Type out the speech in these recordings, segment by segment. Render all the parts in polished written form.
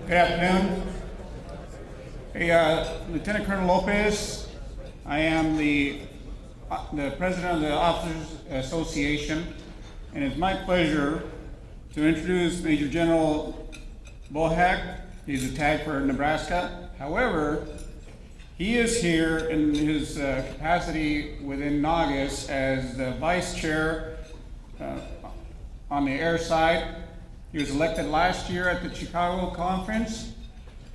Good afternoon. Hey, Lieutenant Colonel Lopez. I am the President of the Officers Association, and it's my pleasure to introduce Major General Bohac. He's a tag for Nebraska. However, he is here in his capacity within NGUAS as the Vice Chair on the air side. He was elected last year at the Chicago conference,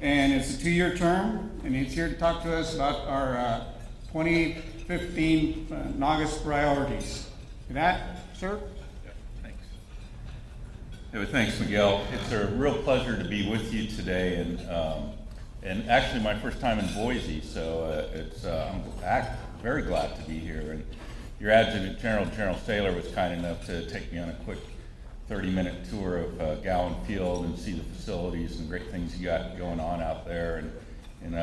and it's a 2-year term, and he's here to talk to us about our 2015 NGUAS priorities. With that, sir? Yeah, thanks. Thanks, Miguel. It's a real pleasure to be with you today, and actually my first time in Boise, so I'm very glad to be here. And your Adjutant General, General Saylor, was kind enough to take me on a quick 30-minute tour of Gowan Field and see the facilities and great things you got going on out there. And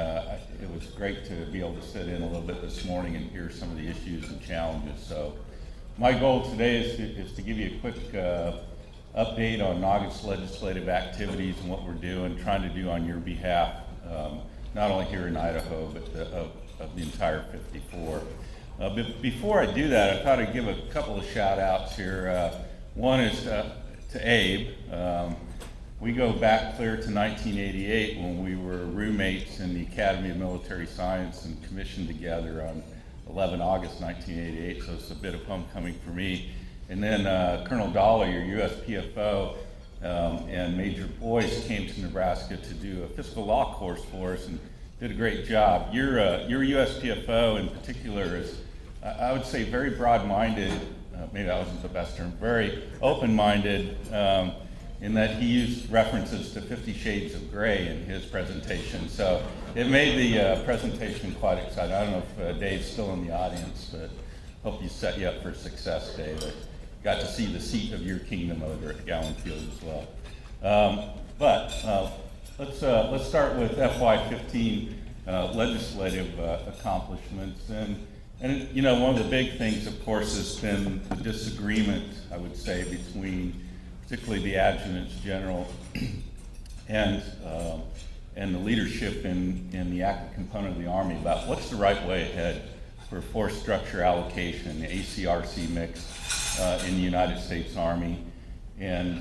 it was great to be able to sit in a little bit this morning and hear some of the issues and challenges. So my goal today is to give you a quick update on NGUAS legislative activities and what we're doing, trying to do on your behalf, not only here in Idaho, but of the entire 54. But before I do that, I thought I'd give a couple of shout outs here. One is to Abe. We go back clear to 1988 when we were roommates in the Academy of Military Science and commissioned together on 11 August 1988, so it's a bit of homecoming for me. And then Colonel Dolly, your USPFO, and Major Boyce came to Nebraska to do a fiscal law course for us and did a great job. Your USPFO in particular is, I would say, very broad-minded. Maybe that wasn't the best term, very open-minded in that he used references to 50 Shades of Grey in his presentation. So it made the presentation quite exciting. I don't know if Dave's still in the audience, but hope you set you up for success, Dave. I got to see the seat of your kingdom over at Gowan Field as well. Let's start with FY15 legislative accomplishments. And you know, one of the big things, of course, has been the disagreement, I would say, between particularly the adjutants general and the leadership in the active component of the Army about what's the right way ahead for force structure allocation, the ACRC mix in the United States Army, and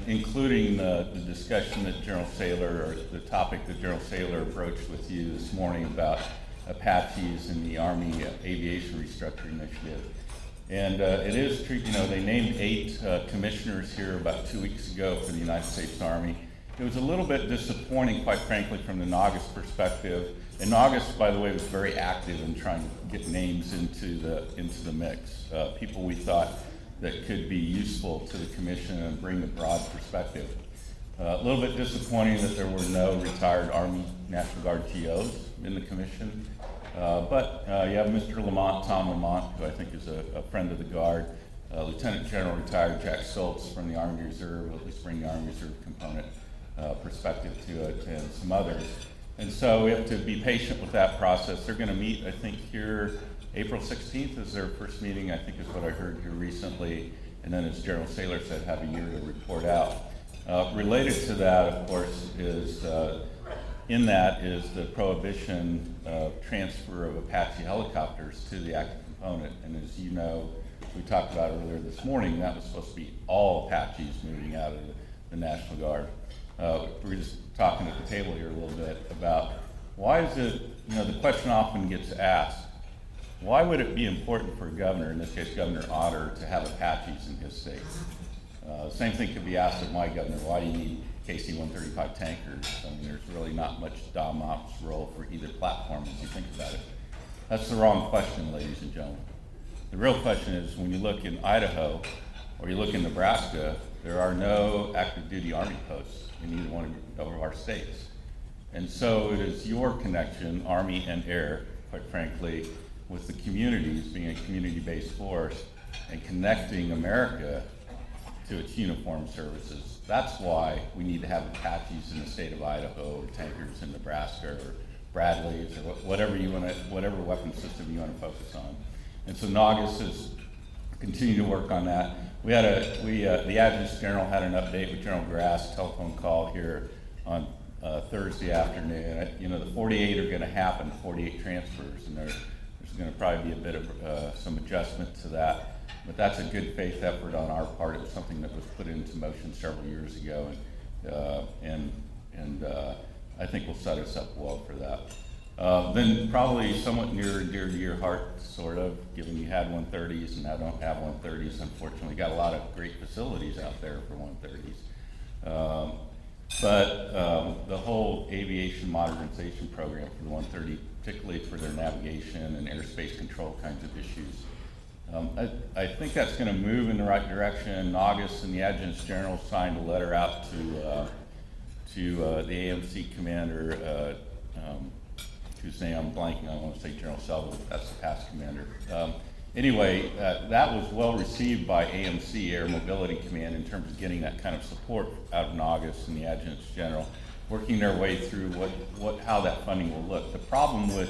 including the discussion that General Saylor, or the topic that General Saylor broached with you this morning about Apaches in the Army Aviation Restructuring Initiative. And it is true, you know, they named 8 commissioners here about 2 weeks ago for the United States Army. It was a little bit disappointing, quite frankly, from the NGUAS perspective. And NGUAS, by the way, was very active in trying to get names into the mix. People we thought that could be useful to the commission and bring a broad perspective. A little bit disappointing that there were no retired Army National Guard GOs in the commission. But you have Mr. Lamont, Tom Lamont, who I think is a friend of the Guard, Lieutenant General retired Jack Schultz from the Army Reserve, at least bring the Army Reserve component perspective to it, and some others. And so we have to be patient with that process. They're going to meet, I think, here April 16th is their first meeting, I think is what I heard here recently. And then, as General Saylor said, have a year to report out. Related to that, of course, is in that is the prohibition of transfer of Apache helicopters to the active component. And as you know, we talked about earlier this morning, that was supposed to be all Apaches moving out of the National Guard. We were just talking at the table here a little bit about why is it, you know, the question often gets asked, why would it be important for a governor, in this case Governor Otter, to have Apaches in his state? Same thing could be asked of my governor, why do you need KC-135 tankers? I mean, there's really not much Dom Ops role for either platform as you think about it. That's the wrong question, ladies and gentlemen. The real question is, when you look in Idaho or you look in Nebraska, there are no active duty Army posts in either one of our states. And so it is your connection, Army and Air, quite frankly, with the communities, being a community-based force, and connecting America to its uniformed services. That's why we need to have Apaches in the state of Idaho, or tankers in Nebraska, or Bradleys, or whatever weapon system you want to focus on. And so NGUAS has continued to work on that. The Adjutant General had an update with General Grass, telephone call here Thursday afternoon. You know, the 48 are going to happen, 48 transfers, and there's going to probably be a bit of some adjustment to that. But that's a good faith effort on our part. It was something that was put into motion several years ago, and I think will set us up well for that. Then probably somewhat near and dear to your heart, sort of, given you had 130s and I don't have 130s, unfortunately. Got a lot of great facilities out there for 130s. But the whole aviation modernization program for the 130, particularly for their navigation and airspace control kinds of issues, I think that's going to move in the right direction. In August, and the Adjutant General signed a letter out to the AMC commander, whose name I'm blanking on. I want to say General Selvin, that's the past commander. Anyway, that was well received by AMC, Air Mobility Command, in terms of getting that kind of support out in August, and the Adjutants General working their way through how that funding will look. The problem with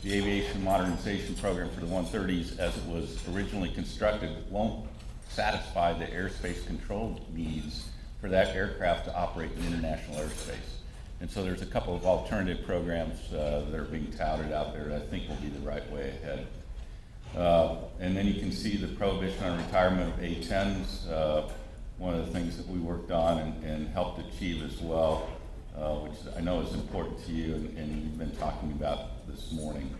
the aviation modernization program for the 130s as it was originally constructed won't satisfy the airspace control needs for that aircraft to operate in international airspace. And so there's a couple of alternative programs that are being touted out there that I think will be the right way ahead. And then you can see the prohibition on retirement of A-10s, one of the things that we worked on and helped achieve as well, which I know is important to you and you've been talking about this morning.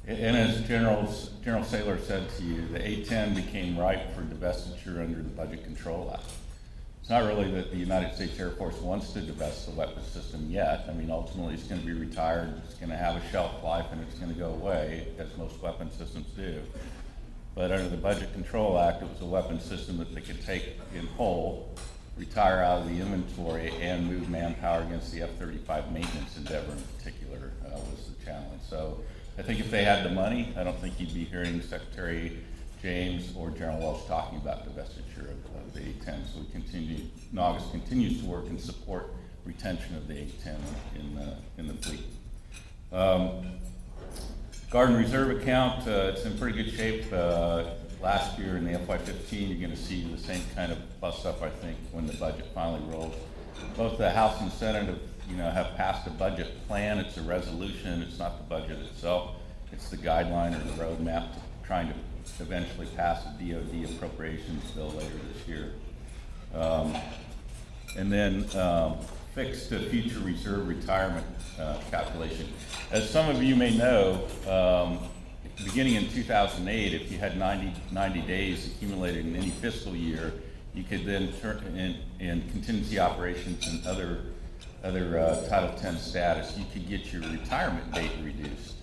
And as General Saylor said to you, the A-10 became ripe for divestiture under the Budget Control Act. It's not really that the United States Air Force wants to divest the weapons system yet. I mean, ultimately it's going to be retired, it's going to have a shelf life, and it's going to go away, as most weapons systems do. But under the Budget Control Act, it was a weapons system that they could take in whole, retire out of the inventory, and move manpower against the F-35 maintenance endeavor in particular was the challenge. So I think if they had the money, I don't think you'd be hearing Secretary James or General Welch talking about divestiture of the A-10. So NGUAS continues to work and support retention of the A-10 in the fleet. Guard and Reserve account, it's in pretty good shape. Last year in the FY15, you're going to see the same kind of plus up, I think, when the budget finally rolls. Both the House and Senate have passed a budget plan. It's a resolution. It's not the budget itself. It's the guideline or the roadmap to trying to eventually pass a DoD appropriations bill later this year. And then fixed to future reserve retirement calculation. As some of you may know, beginning in 2008, if you had 90 days accumulated in any fiscal year, you could then turn in contingency operations and other Title 10 status, you could get your retirement date reduced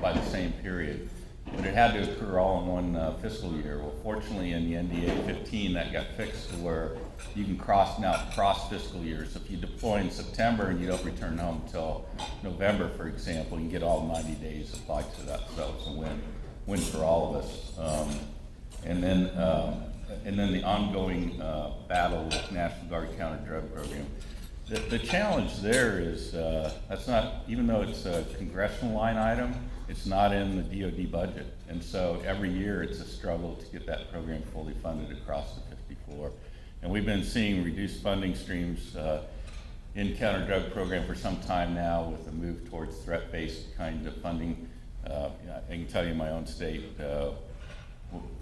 by the same period. But it had to occur all in one fiscal year. Well, fortunately in the NDA 15, that got fixed to where you can cross fiscal years. So if you deploy in September and you don't return home until November, for example, you can get all 90 days applied to that. So it's a win for all of us. And then the ongoing battle with National Guard counter-drug program. The challenge there is that's not, even though it's a congressional line item, it's not in the DoD budget. And so every year it's a struggle to get that program fully funded across the 54. And we've been seeing reduced funding streams in counter-drug program for some time now with a move towards threat-based kind of funding. I can tell you in my own state,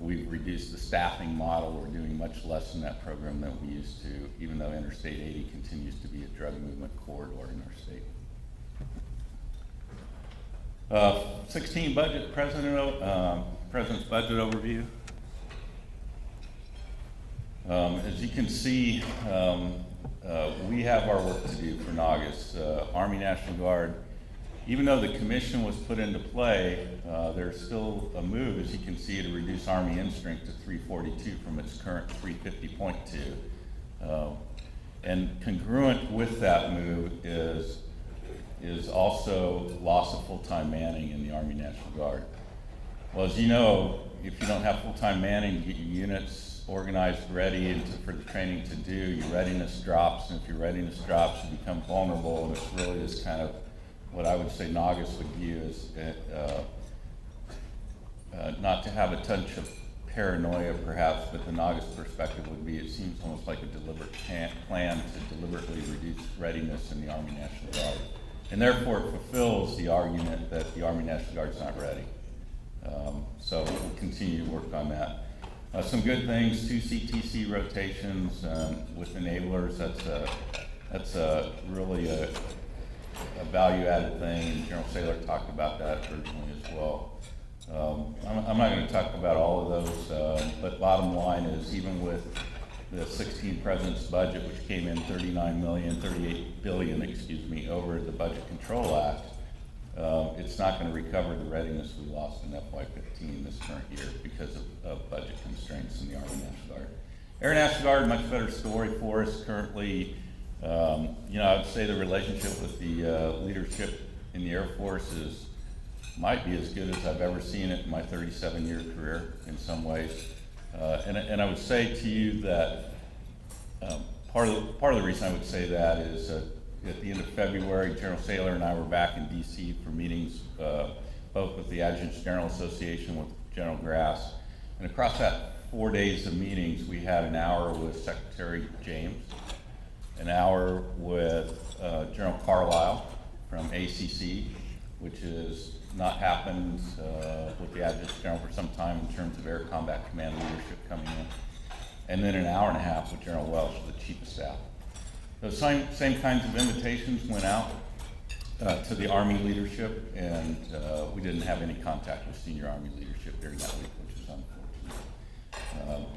we've reduced the staffing model. We're doing much less in that program than we used to, even though Interstate 80 continues to be a drug movement corridor in our state. 16 budget, President's budget overview. As you can see, we have our work to do for NGUAS. Army National Guard, even though the commission was put into play, there's still a move, as you can see, to reduce Army end strength to 342 from its current 350.2. And congruent with that move is also loss of full-time manning in the Army National Guard. Well, as you know, if you don't have full-time manning, you get your units organized, ready for the training to do, your readiness drops, and if your readiness drops, you become vulnerable, and it's really this kind of what I would say NGUAS would view as not to have a touch of paranoia perhaps, but the NGUAS perspective would be it seems almost like a deliberate plan to deliberately reduce readiness in the Army National Guard. And therefore it fulfills the argument that the Army National Guard's not ready. So we'll continue to work on that. Some good things, 2 CTC rotations with enablers. That's really a value-added thing, and General Saylor talked about that originally as well. I'm not going to talk about all of those, but bottom line is, even with the 16 President's budget, which came in $38 billion, over the Budget Control Act, it's not going to recover the readiness we lost in FY15 this current year because of budget constraints in the Army National Guard. Air National Guard, much better story for us currently. I would say the relationship with the leadership in the Air Force might be as good as I've ever seen it in my 37-year career in some ways. And I would say to you that part of the reason I would say that is at the end of February, General Saylor and I were back in DC for meetings, both with the Adjutants General Association, with General Grass. And across that 4 days of meetings, we had an hour with Secretary James, an hour with General Carlisle from ACC, which has not happened with the Adjutants General for some time in terms of Air Combat Command leadership coming in. And then an hour and a half with General Welsh, the Chief of Staff. Those same kinds of invitations went out to the Army leadership, and we didn't have any contact with senior Army leadership during that week, which is unfortunate.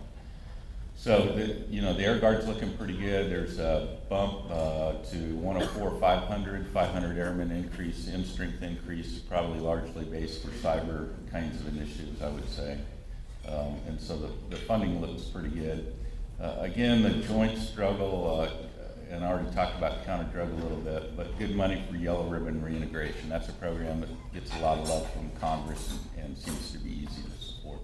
So the Air Guard's looking pretty good. There's a bump to 104, 500 airmen increase, in-strength increase, probably largely based for cyber kinds of initiatives, I would say. And so the funding looks pretty good. Again, the joint struggle, and I already talked about counter-drug a little bit, but good money for yellow ribbon reintegration. That's a program that gets a lot of love from Congress and seems to be easy to support.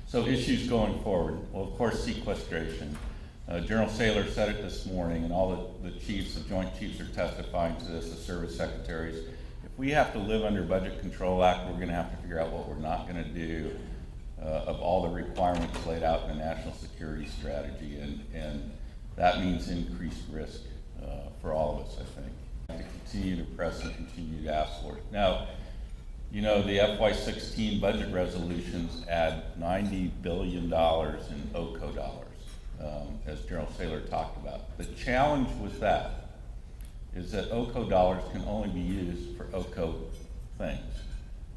So issues going forward. Well, of course, sequestration. General Saylor said it this morning, and all the chiefs, the Joint Chiefs are testifying to this, the service secretaries. If we have to live under Budget Control Act, we're going to have to figure out what we're not going to do of all the requirements laid out in the national security strategy, and that means increased risk for all of us, I think. To continue to press and continue to ask for it. Now, the FY16 budget resolutions add $90 billion in OCO dollars, as General Saylor talked about. The challenge with that is that OCO dollars can only be used for OCO things.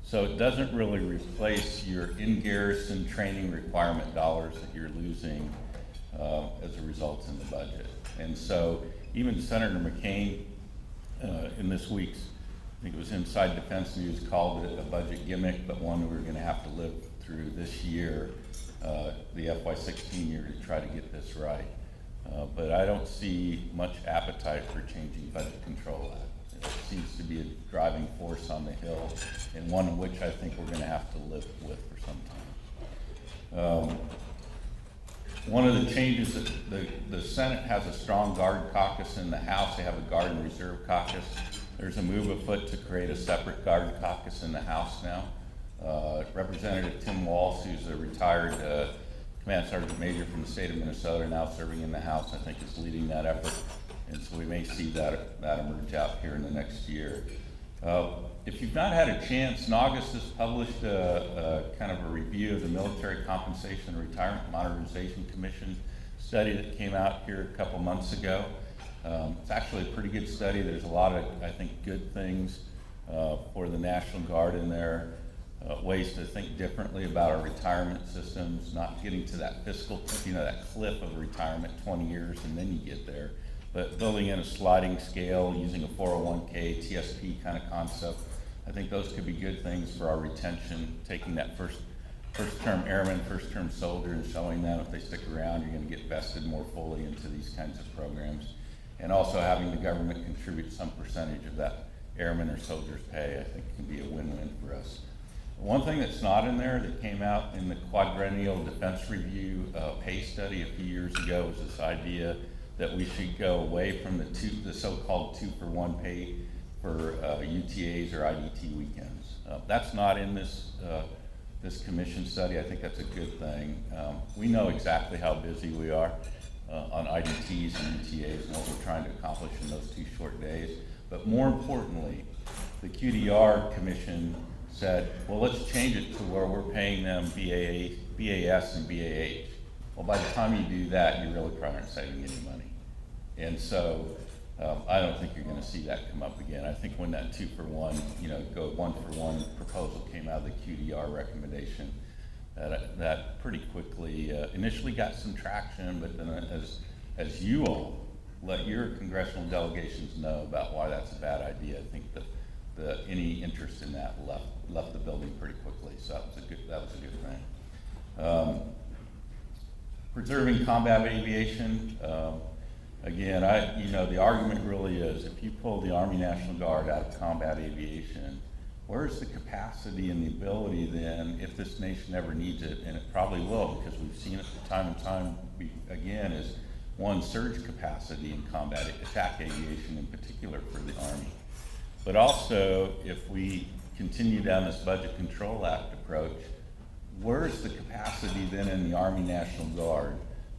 So it doesn't really replace your in-garrison training requirement dollars that you're losing as a result in the budget. And so even Senator McCain in this week's, I think it was Inside Defense News, called it a budget gimmick, but one we're going to have to live through this year, the FY16 year, to try to get this right. But I don't see much appetite for changing Budget Control Act. It seems to be a driving force on the Hill, and one in which I think we're going to have to live with for some time. One of the changes that the Senate has a strong Guard caucus. In the House, they have a Guard and Reserve caucus. There's a move afoot to create a separate Guard caucus in the House now. Representative Tim Walsh, who's a retired Command Sergeant Major from the state of Minnesota, now serving in the House, I think is leading that effort. And so we may see that emerge out here in the next year. If you've not had a chance, NGUAS has published a kind of a review of the Military Compensation and Retirement Modernization Commission study that came out here a couple months ago. It's actually a pretty good study. There's a lot of, I think, good things for the National Guard in there, ways to think differently about our retirement systems, not getting to that fiscal, that cliff of retirement, 20 years, and then you get there. But building in a sliding scale, using a 401k, TSP kind of concept, I think those could be good things for our retention, taking that first-term airman, first-term soldier, and showing them if they stick around, you're going to get vested more fully into these kinds of programs. And also having the government contribute some percentage of that airman or soldier's pay, I think can be a win-win for us. One thing that's not in there that came out in the Quadrennial Defense Review pay study a few years ago was this idea that we should go away from the so-called 2-for-1 pay for UTAs or IDT weekends. That's not in this this commission study. I think that's a good thing. We know exactly how busy we are on IDTs and UTAs and what we're trying to accomplish in those 2 short days. But more importantly, the QDR commission said, well, let's change it to where we're paying them BAS and BAH. Well, by the time you do that, you really probably aren't saving any money. And so I don't think you're going to see that come up again. I think when that 2-for-1, go 1-for-1 proposal came out of the QDR recommendation, that pretty quickly initially got some traction, but then as you all let your congressional delegations know about why that's a bad idea, I think that any interest in that left the building pretty quickly. So that was a good thing. Preserving combat aviation. Again, the argument really is if you pull the Army National Guard out of combat aviation, where's the capacity and the ability then, if this nation ever needs it, and it probably will, because we've seen it time and time again, is one, surge capacity in combat attack aviation in particular for the Army. But also, if we continue down this Budget Control Act approach, where's the capacity then in the Army National Guard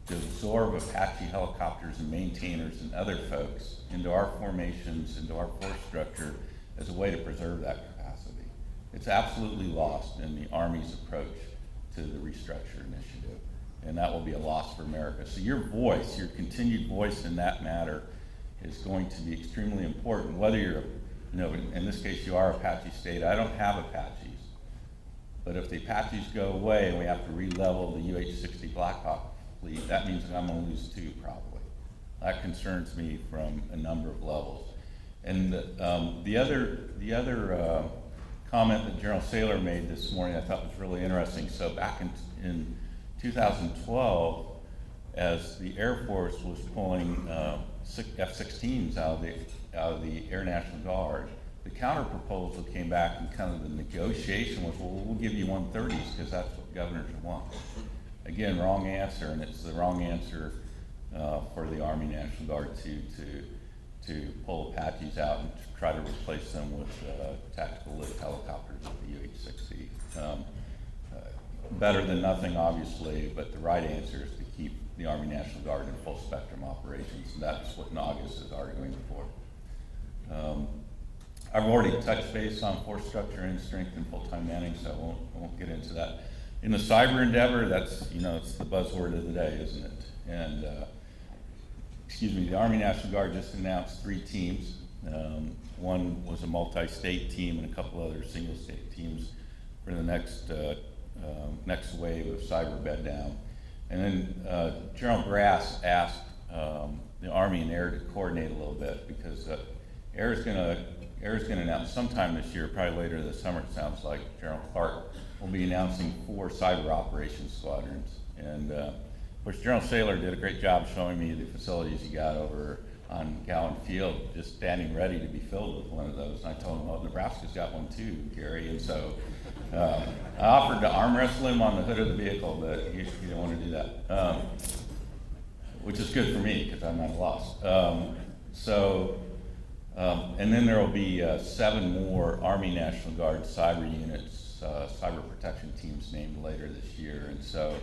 to absorb Apache helicopters and maintainers and other folks into our formations, into our force structure as a way to preserve that capacity? It's absolutely lost in the Army's approach to the restructure initiative, and that will be a loss for America. So your voice, your continued voice in that matter is going to be extremely important, whether you're, in this case you are Apache State. I don't have Apaches. But if the Apaches go away and we have to re-level the UH-60 Black Hawk fleet, that means that I'm going to lose 2 probably. That concerns me from a number of levels. And the other comment that General Saylor made this morning I thought was really interesting. So back in 2012, as the Air Force was pulling F-16s out of the Air National Guard, the counter proposal came back and kind of the negotiation was, well, we'll give you 130s because that's what governors want. Again, wrong answer, and it's the wrong answer for the Army National Guard to pull Apaches out and try to replace them with tactical lift helicopters with the UH-60. Better than nothing, obviously, but the right answer is to keep the Army National Guard in full spectrum operations, and that's what NGUAS is arguing for. I've already touched base on force structure and strength and full-time manning, so I won't get into that. In the cyber endeavor, that's, it's the buzzword of the day, isn't it? And, the Army National Guard just announced 3 teams. One was a multi-state team and a couple other single-state teams for the next wave of cyber bed down. And then General Grass asked the Army and Air to coordinate a little bit because Air is going to announce sometime this year, probably later this summer, it sounds like. General Clark will be announcing 4 cyber operations squadrons. And of course, General Saylor did a great job showing me the facilities he got over on Gallen Field, just standing ready to be filled with one of those. And I told him, well, Nebraska's got one too, Gary. And so I offered to arm wrestle him on the hood of the vehicle, but he didn't want to do that, which is good for me because I'm not lost. And then there will be 7 more Army National Guard cyber units, cyber protection teams named later this year. And so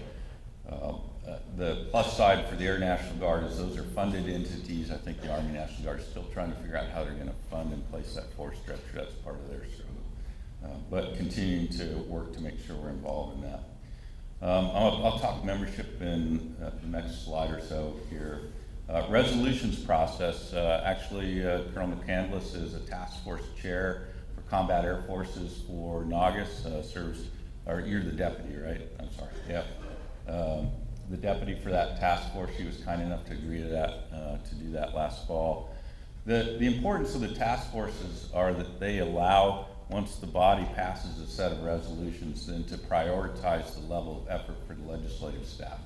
the plus side for the Air National Guard is those are funded entities. I think the Army National Guard is still trying to figure out how they're going to fund and place that force structure. That's part of their struggle. But continuing to work to make sure we're involved in that. I'll talk membership in the next slide or so here. Resolutions process. Actually, Colonel McCandless is a task force chair for Combat Air Forces for NGUAS. You're the deputy, right? I'm sorry. Yeah. The deputy for that task force. She was kind enough to agree to that, to do that last fall. The importance of the task forces are that they allow, once the body passes a set of resolutions, then to prioritize the level of effort for the legislative staff.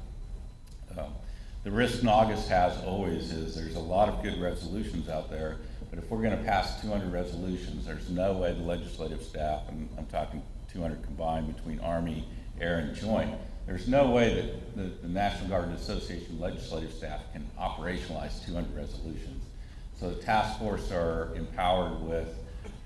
The risk NGUAS has always is there's a lot of good resolutions out there, but if we're going to pass 200 resolutions, there's no way the legislative staff, and I'm talking 200 combined between Army, Air, and Joint, there's no way that the National Guard Association legislative staff can operationalize 200 resolutions. So the task force are empowered with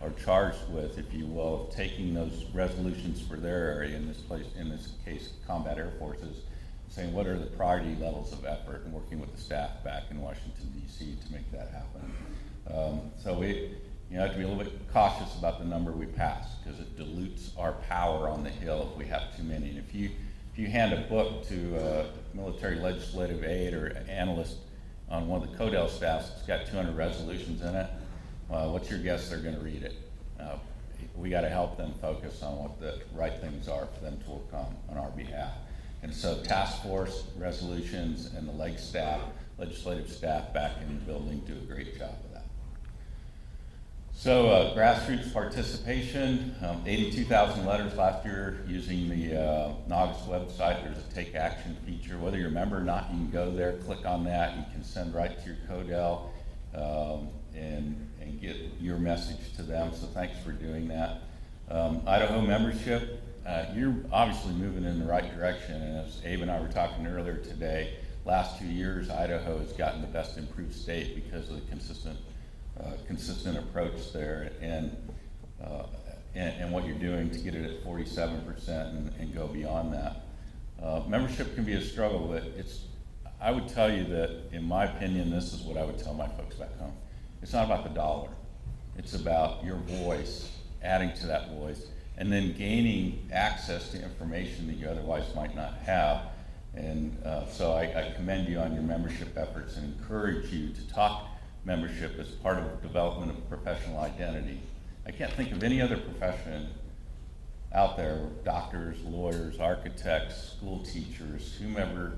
are charged with, if you will, of taking those resolutions for their area, in this case, Combat Air Forces, saying what are the priority levels of effort, and working with the staff back in Washington, D.C. to make that happen. So we have to be a little bit cautious about the number we pass, because it dilutes our power on the Hill if we have too many. And if you hand a book to a military legislative aide or analyst on one of the CODEL staffs, it's got 200 resolutions in it, what's your guess they're going to read it? We got to help them focus on what the right things are for them to work on our behalf. And so task force resolutions and the legislative staff back in the building do a great job of that. So grassroots participation, 82,000 letters last year using the NGUAS website. There's a take action feature. Whether you're a member or not, you can go there, click on that. You can send right to your CODEL and get your message to them. So thanks for doing that. Idaho membership, you're obviously moving in the right direction. And as Abe and I were talking earlier today, last 2 years, Idaho has gotten the best improved state because of the consistent approach there, and what you're doing to get it at 47% and go beyond that. Membership can be a struggle, but I would tell you that, in my opinion, this is what I would tell my folks back home. It's not about the dollar. It's about your voice, adding to that voice, and then gaining access to information that you otherwise might not have. And so I commend you on your membership efforts and encourage you to talk membership as part of the development of professional identity. I can't think of any other profession out there, doctors, lawyers, architects, school teachers, whomever,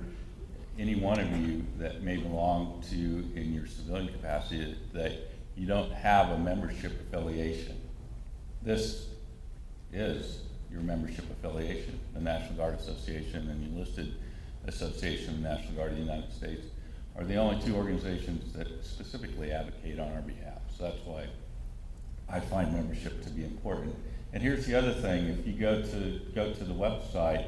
any one of you that may belong to in your civilian capacity, that you don't have a membership affiliation. This is your membership affiliation, the National Guard Association and the Enlisted Association of the National Guard of the United States are the only two organizations that specifically advocate on our behalf. So that's why I find membership to be important. And here's the other thing: if you go to the website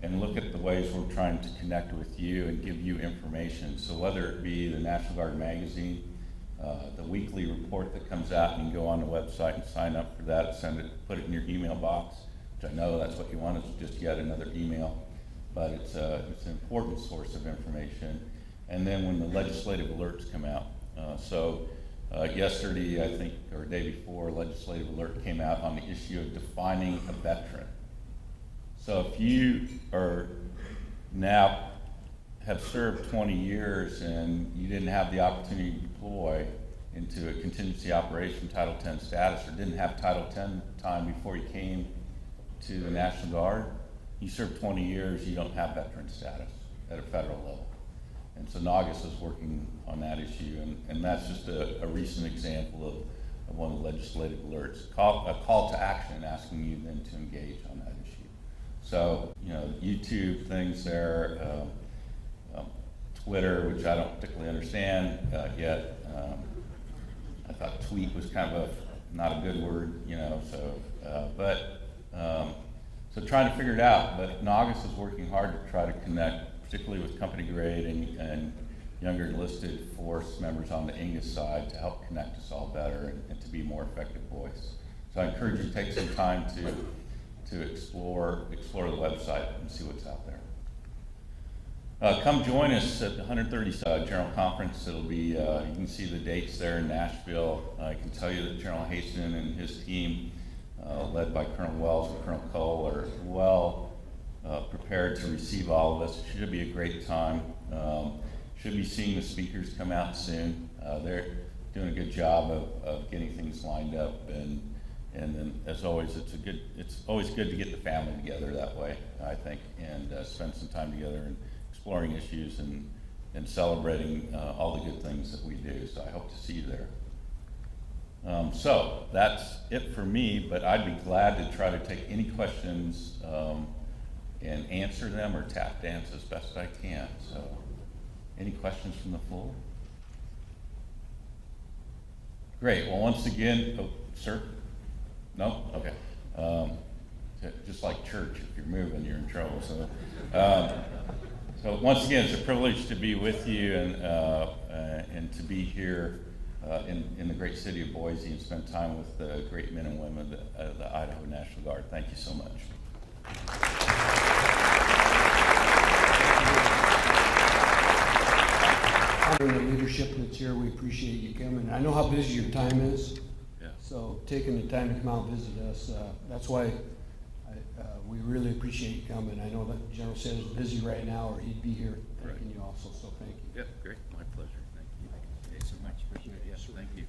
and look at the ways we're trying to connect with you and give you information. So whether it be the National Guard magazine, the weekly report that comes out, and you can go on the website and sign up for that, put it in your email box, which I know that's what you want, is just yet another email. But it's an important source of information. And then when the legislative alerts come out. Yesterday, I think, or day before, legislative alert came out on the issue of defining a veteran. So if you are now have served 20 years and you didn't have the opportunity to deploy into a contingency operation Title 10 status, or didn't have Title 10 time before you came to the National Guard, you served 20 years, you don't have veteran status at a federal level. And so NGUAS is working on that issue, and that's just a recent example of one of the legislative alerts. A call to action asking you then to engage on that issue. So, YouTube things there, Twitter, which I don't particularly understand yet. I thought tweet was kind of not a good word, so trying to figure it out. But NGUAS is working hard to try to connect, particularly with company grade and younger enlisted force members on the NGUAS side, to help connect us all better and to be a more effective voice. So I encourage you to take some time to explore the website and see what's out there. Come join us at the 130th General Conference. It'll be, you can see the dates there in Nashville. I can tell you that General Haston and his team, led by Colonel Wells and Colonel Cole, are well prepared to receive all of us. It should be a great time. Should be seeing the speakers come out soon. They're doing a good job of getting things lined up, and then, as always, it's always good to get the family together that way, I think, and spend some time together and exploring issues and celebrating all the good things that we do. So I hope to see you there. So that's it for me, but I'd be glad to try to take any questions and answer them, or tap dance as best I can. So any questions from the floor? Great. Well, once again, sir? No? Okay. Just like church, if you're moving, you're in trouble. So once again, it's a privilege to be with you and to be here in the great city of Boise and spend time with the great men and women of the Idaho National Guard. Thank you so much. Honoring the leadership that's here, we appreciate you coming. I know how busy your time is. Yeah. So taking the time to come out and visit us, that's why we really appreciate you coming. I know that General Sanders is busy right now, or he'd be here thanking you also, so thank you. Yep, great. My pleasure. Thank you. Thank you so much. Appreciate it. Yes, thank you.